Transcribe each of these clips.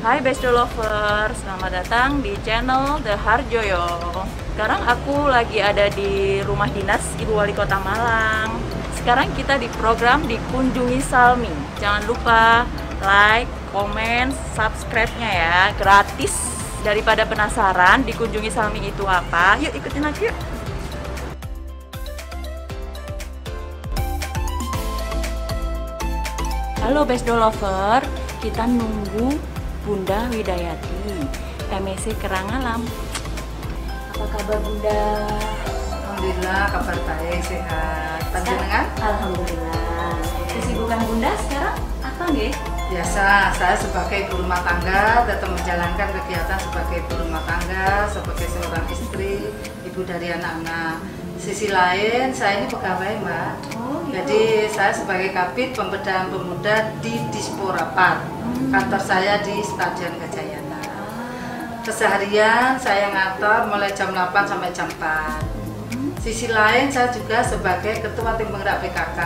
Hai Besto Lover, selamat datang di channel The Harjoyo. Sekarang aku lagi ada di rumah dinas Ibu Wali Kota Malang. Sekarang kita di program Dikunjungi Salmi. Jangan lupa like, komen, subscribe-nya ya, gratis. Daripada penasaran Dikunjungi Salmi itu apa, yuk ikutin aja yuk. Halo Besto Lover, kita nunggu Bunda Widayati, MSC Kerangalam. Apa kabar Bunda? Alhamdulillah, kabar baik, sehat. Panjenengan? Alhamdulillah. Kesibukan Bunda sekarang apa nggih? Biasa, saya sebagai ibu rumah tangga tetap menjalankan kegiatan sebagai ibu rumah tangga, sebagai seorang istri, ibu dari anak-anak. Sisi lain, saya ini pegawai, Mbak. Oh, gitu. Jadi saya sebagai Kabid Pemberdayaan Pemuda di Disporapat. Kantor saya di Stadion Gajayana. Keseharian saya ngatur mulai jam 8 sampai jam 4. Sisi lain saya juga sebagai Ketua Tim Penggerak PKK.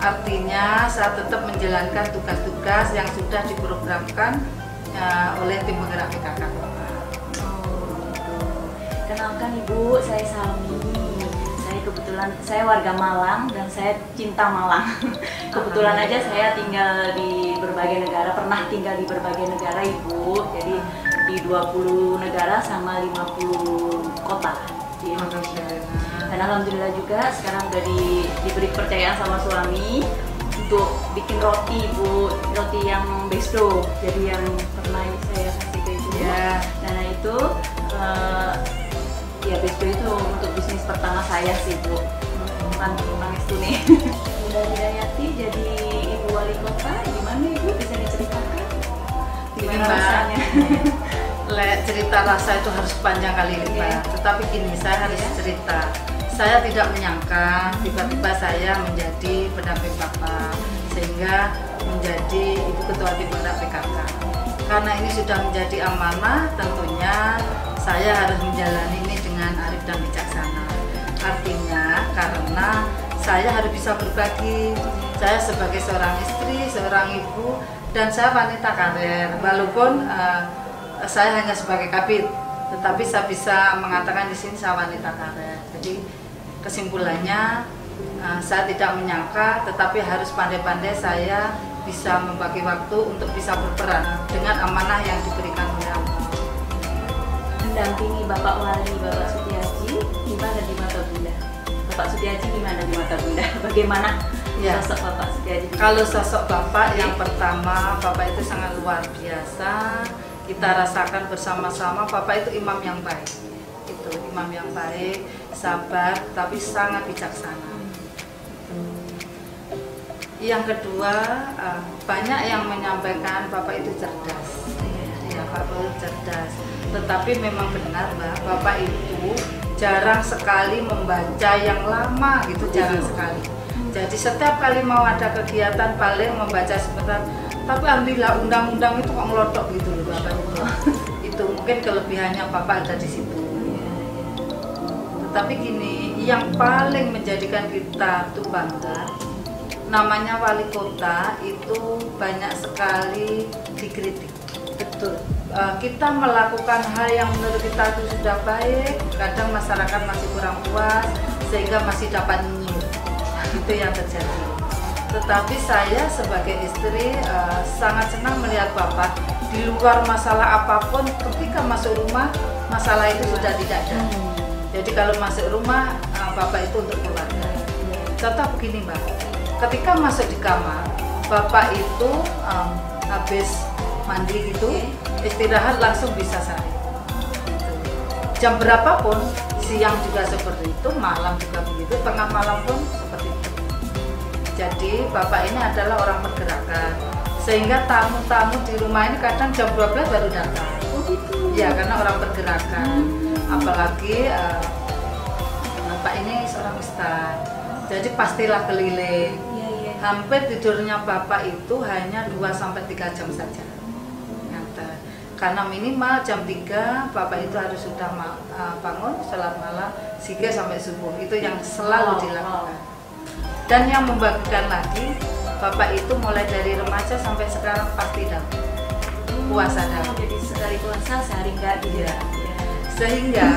Artinya saya tetap menjalankan tugas-tugas yang sudah diprogramkan oleh Tim Penggerak PKK. Oh, gitu. Kenalkan Ibu, saya Salmi. Kebetulan saya warga Malang dan saya cinta Malang. Kebetulan aja saya tinggal di berbagai negara, pernah tinggal di berbagai negara Ibu. Jadi di 20 negara sama 50 kota di Indonesia. Dan alhamdulillah juga sekarang udah diberi kepercayaan sama suami untuk bikin roti Ibu, roti yang Besto. Jadi yang pernah saya kasih ke Ibu. Ya. Nah itu ya Besto itu untuk bisnis pertama saya sih Bu. Nangis tuh nih. Bunda Widayati jadi Ibu Wali Kota, gimana Ibu bisa diceritakan? Gimana rasanya? Cerita rasa itu harus panjang kali Mbak. Tetapi gini, saya harus cerita. Saya tidak menyangka tiba-tiba saya menjadi pendamping Bapak sehingga menjadi Ibu Ketua Tim Penggerak PKK. Karena ini sudah menjadi amanah, tentunya saya harus menjalani ini dengan arif dan bijaksana. Artinya karena saya harus bisa berbagi. Saya sebagai seorang istri, seorang ibu, dan saya wanita karir. Walaupun saya hanya sebagai kabid, tetapi saya bisa mengatakan di sini saya wanita karir. Jadi kesimpulannya saya tidak menyangka, tetapi harus pandai-pandai saya bisa membagi waktu untuk bisa berperan dengan amanah yang diberikan oleh Allah. Mendampingi Bapak Wali, Bapak Sutiaji, gimana di mata Bunda? Bapak Sutiaji gimana di mata Bunda? Bagaimana Ya. sosok Bapak Sutiaji? Kalau sosok Bapak yang pertama, Bapak itu sangat luar biasa. Kita rasakan bersama-sama, Bapak itu imam yang baik. Itu imam yang baik, sabar, tapi sangat bijaksana. Yang kedua, banyak yang menyampaikan Bapak itu cerdas. Ya, Bapak itu cerdas. Tetapi memang benar, Mbak, Bapak itu jarang sekali membaca yang lama gitu, jarang sekali. Jadi setiap kali mau ada kegiatan paling membaca sebentar. Tapi alhamdulillah undang-undang itu kok ngelotok gitu loh Bapak itu. Itu mungkin kelebihannya Bapak ada di situ. Tetapi gini, yang paling menjadikan kita tuh bangga, namanya wali kota itu banyak sekali dikritik. Betul. Kita melakukan hal yang menurut kita itu sudah baik, kadang masyarakat masih kurang puas sehingga masih dapat nyinyir. Itu yang terjadi. Tetapi saya sebagai istri sangat senang melihat Bapak di luar masalah apapun, ketika masuk rumah masalah itu sudah tidak ada. Jadi kalau masuk rumah Bapak itu untuk keluarga. Contoh begini Mbak, ketika masuk di kamar Bapak itu habis mandi gitu, istirahat langsung bisa sehari. Jam berapapun, siang juga seperti itu, malam juga begitu, tengah malam pun seperti itu. Jadi Bapak ini adalah orang pergerakan, sehingga tamu-tamu di rumah ini kadang jam 12 baru datang. Oh gitu? Ya, karena orang pergerakan. Apalagi Bapak ini seorang ustaz, jadi pastilah keliling. Hampir tidurnya Bapak itu hanya 2-3 jam saja. Karena minimal jam 3 Bapak itu harus sudah bangun, sholat malam, zikir sampai subuh. Itu yang selalu dilakukan. Dan yang membagikan lagi, Bapak itu mulai dari remaja sampai sekarang pasti dapat. puasa dah. Jadi sehari puasa, sehari enggak gitu ya. Sehingga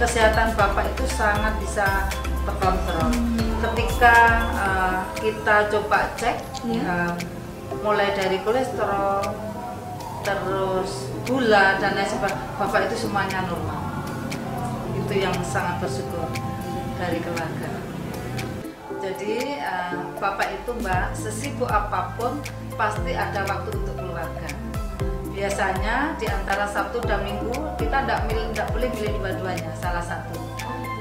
kesehatan Bapak itu sangat bisa terkontrol. Ketika kita coba cek, mulai dari kolesterol, terus gula dan lain sebagainya, Bapak itu semuanya normal. Itu yang sangat bersyukur dari keluarga. Jadi Bapak itu Mbak, sesibuk apapun pasti ada waktu untuk keluarga. Biasanya di antara Sabtu dan Minggu kita tidak boleh milih dua-duanya, salah satu.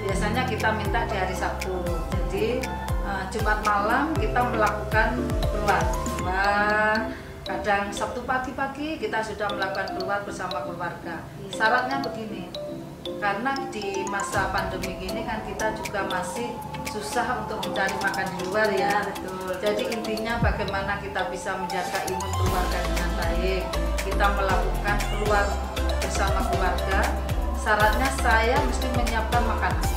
Biasanya kita minta di hari Sabtu. Jadi Jumat malam kita melakukan keluar. Kadang Sabtu pagi-pagi kita sudah melakukan keluar bersama keluarga. Syaratnya begini, karena di masa pandemi ini kan kita juga masih susah untuk mencari makan di luar ya. Betul. Jadi intinya bagaimana kita bisa menjaga imun keluarga dengan baik. Kita melakukan keluar bersama keluarga. Syaratnya saya mesti menyiapkan makanan.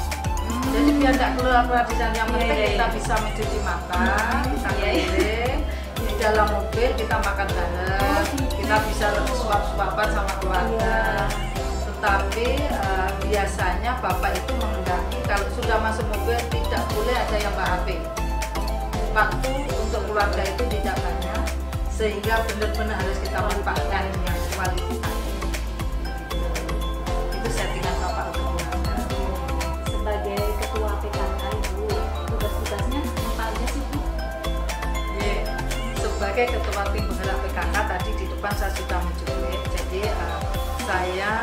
Jadi biar tidak keluar di sana, yang penting kita bisa mencuci makan, kita keliling di dalam mobil, kita makan bareng, kita bisa suap-suapan sama keluarga. Tetapi biasanya Bapak itu mengendaki kalau sudah masuk mobil tidak boleh ada yang bawa HP. Waktu untuk keluarga itu tidak banyak, sehingga benar-benar harus kita manfaatkan dengan kualitas. Itu settingan Bapak untuk keluarga. Sebagai ketua PKK Ibu, tugas-tugasnya apa aja sih Bu? Sebagai ketua tim penggerak PKK tadi di depan saya sudah mencubit. Jadi saya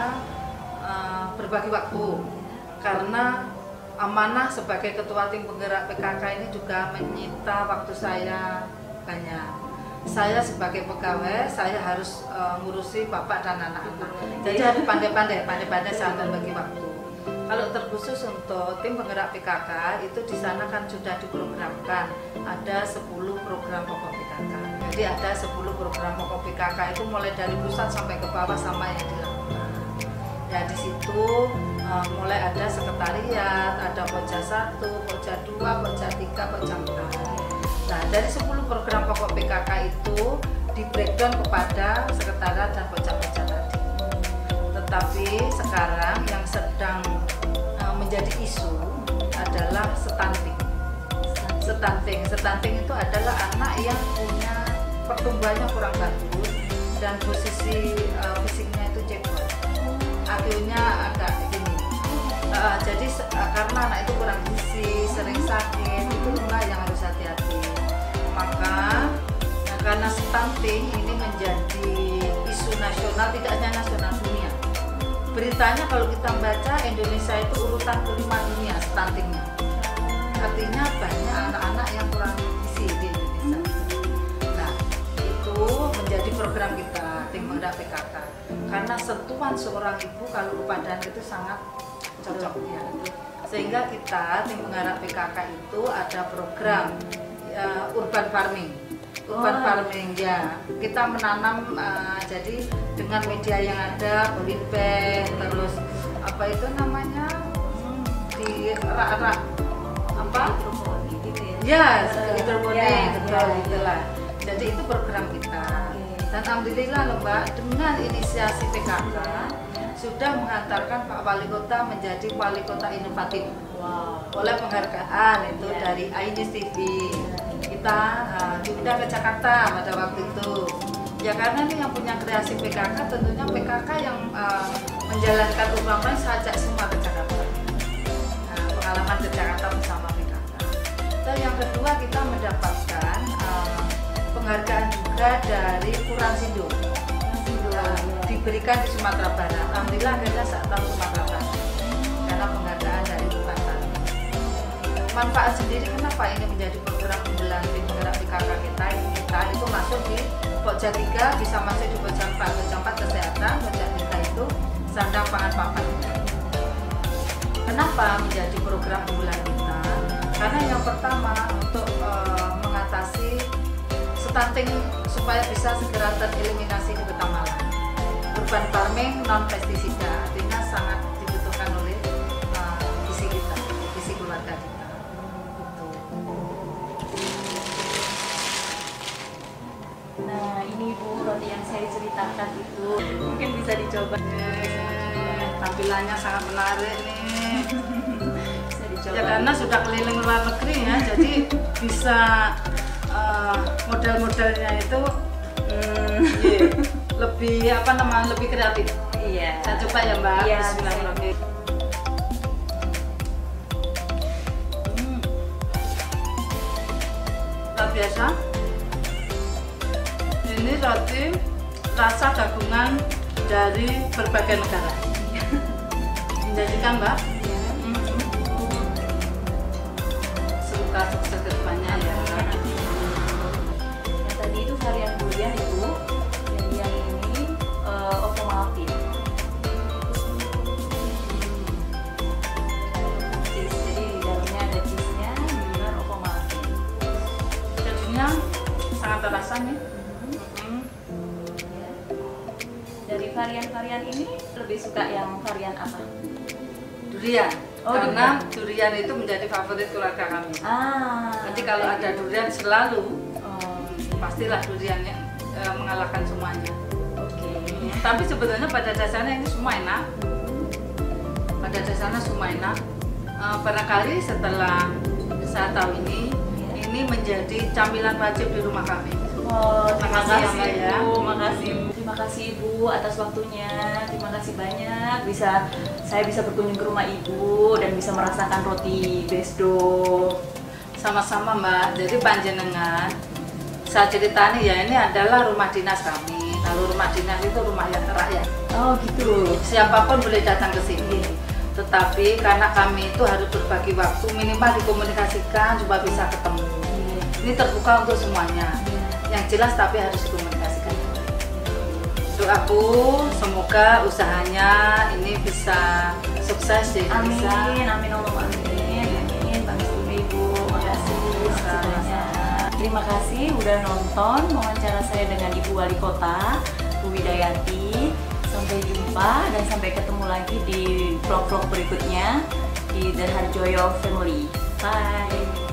berbagi waktu karena amanah sebagai ketua tim penggerak PKK ini juga menyita waktu saya banyak. Saya sebagai pegawai, saya harus ngurusi bapak dan anak-anak. Jadi harus pandai-pandai saya berbagi waktu. Kalau terkhusus untuk tim penggerak PKK itu di sana kan sudah diprogramkan ada 10 program pokok PKK. Jadi ada 10 program pokok PKK itu mulai dari pusat sampai ke bawah sama yang dilakukan. Ya di situ mulai ada sekretariat, ada pokja 1, pokja 2, pokja 3, pokja 4. Nah dari 10 program pokok PKK itu di breakdown kepada sekretariat dan pokja-pokja tadi. Tetapi sekarang yang sedang menjadi isu adalah stunting. Stunting itu adalah anak yang punya pertumbuhannya kurang bagus dan posisi fisiknya itu cebol. Akhirnya agak gini. Jadi karena anak itu kurang gizi, sering sakit, itu enggak yang harus hati-hati. Maka karena stunting ini menjadi isu nasional, tidak hanya nasional, dunia. Beritanya kalau kita baca Indonesia itu urutan kelima dunia stuntingnya. Artinya banyak anak-anak yang kurang gizi di Indonesia. Nah itu menjadi program kita tim penggerak PKK. Karena sentuhan seorang ibu kalau kepadaan itu sangat cocok ya. Sehingga kita tim penggerak PKK itu ada program urban farming. Farming ya, kita menanam jadi dengan media yang ada, polybag, terus apa itu namanya di rak-rak apa? Hidroponik gitu ya? Ya, hidroponik, betul itulah. Jadi itu program kita. Dan alhamdulillah loh Mbak, dengan inisiasi PKK sudah mengantarkan Pak Wali Kota menjadi Wali Kota Inovatif. Oleh penghargaan itu dari iNews TV. Kita diundang ke Jakarta pada waktu itu ya, karena ini yang punya kreasi PKK, tentunya PKK yang menjalankan urban saya ajak semua ke Jakarta, pengalaman ke Jakarta bersama PKK. Dan yang kedua kita mendapatkan penghargaan juga dari Kuransindo, diberikan di Sumatera Barat. Alhamdulillah akhirnya saya tahu Sumatera Barat karena penghargaan dari Kuransindo. Manfaat sendiri kenapa ini menjadi program unggulan tim penggerak PKK kita itu masuk di pokja 3, bisa masuk di pokja 4. Pokja 4 kesehatan, pokja 3 itu sandang pangan papan. Kenapa menjadi program unggulan kita? Karena yang pertama untuk mengatasi stunting supaya bisa segera tereliminasi di Kota Malang. Urban farming non pestisida artinya sangat dibutuhkan oleh visi kita, visi keluarga kita. Nah ini Bu seperti yang saya ceritakan itu. Mungkin bisa dicoba. Tampilannya sangat menarik nih. Bisa dicoba. Ya karena sudah keliling luar negeri ya, jadi bisa model-modelnya itu lebih apa namanya, lebih kreatif. Iya. Saya coba ya Mbak. Iya, Bismillahirrahmanirrahim. Luar biasa. Ini roti rasa gabungan dari berbagai negara. Menjanjikan Mbak. Semoga sukses ke depannya ya. Yang tadi itu varian durian Ibu. Yang ini ovomaltine. Cheese. Jadi di dalamnya ada cheese-nya dengan ovomaltine. Kejunya sangat terasa nih. Ya. Dari varian-varian ini lebih suka yang varian apa? Durian. Oh, Karena durian itu menjadi favorit keluarga kami. Jadi kalau ada durian selalu pastilah duriannya mengalahkan semuanya. Oke. Tapi sebetulnya pada dasarnya ini semua enak. Pada dasarnya semua enak. Barangkali setelah saya tahu ini menjadi camilan wajib di rumah kami. Oh, terima Makasih ya, kasih Mbak, ya. Ibu, makasih Ibu. Terima kasih Ibu atas waktunya. Terima kasih banyak saya bisa berkunjung ke rumah Ibu dan bisa merasakan roti Besdo. Sama-sama Mbak. Jadi panjenengan saya ceritani ya, ini adalah rumah dinas kami. Kalau rumah dinas itu rumah yang rakyat. Oh gitu. Siapapun boleh datang ke sini. Tetapi karena kami itu harus berbagi waktu, minimal dikomunikasikan supaya bisa ketemu. Ini terbuka untuk semuanya. Yang jelas tapi harus dikomunikasikan. Doaku semoga usahanya ini bisa sukses ya. Amin, amin Allahumma amin. Amin, Pak Ibu, makasih banyak. Terima kasih udah nonton wawancara saya dengan Ibu Wali Kota, Bu Widayanti. Sampai jumpa dan sampai ketemu lagi di vlog-vlog berikutnya di The Harjoyo Family. Bye.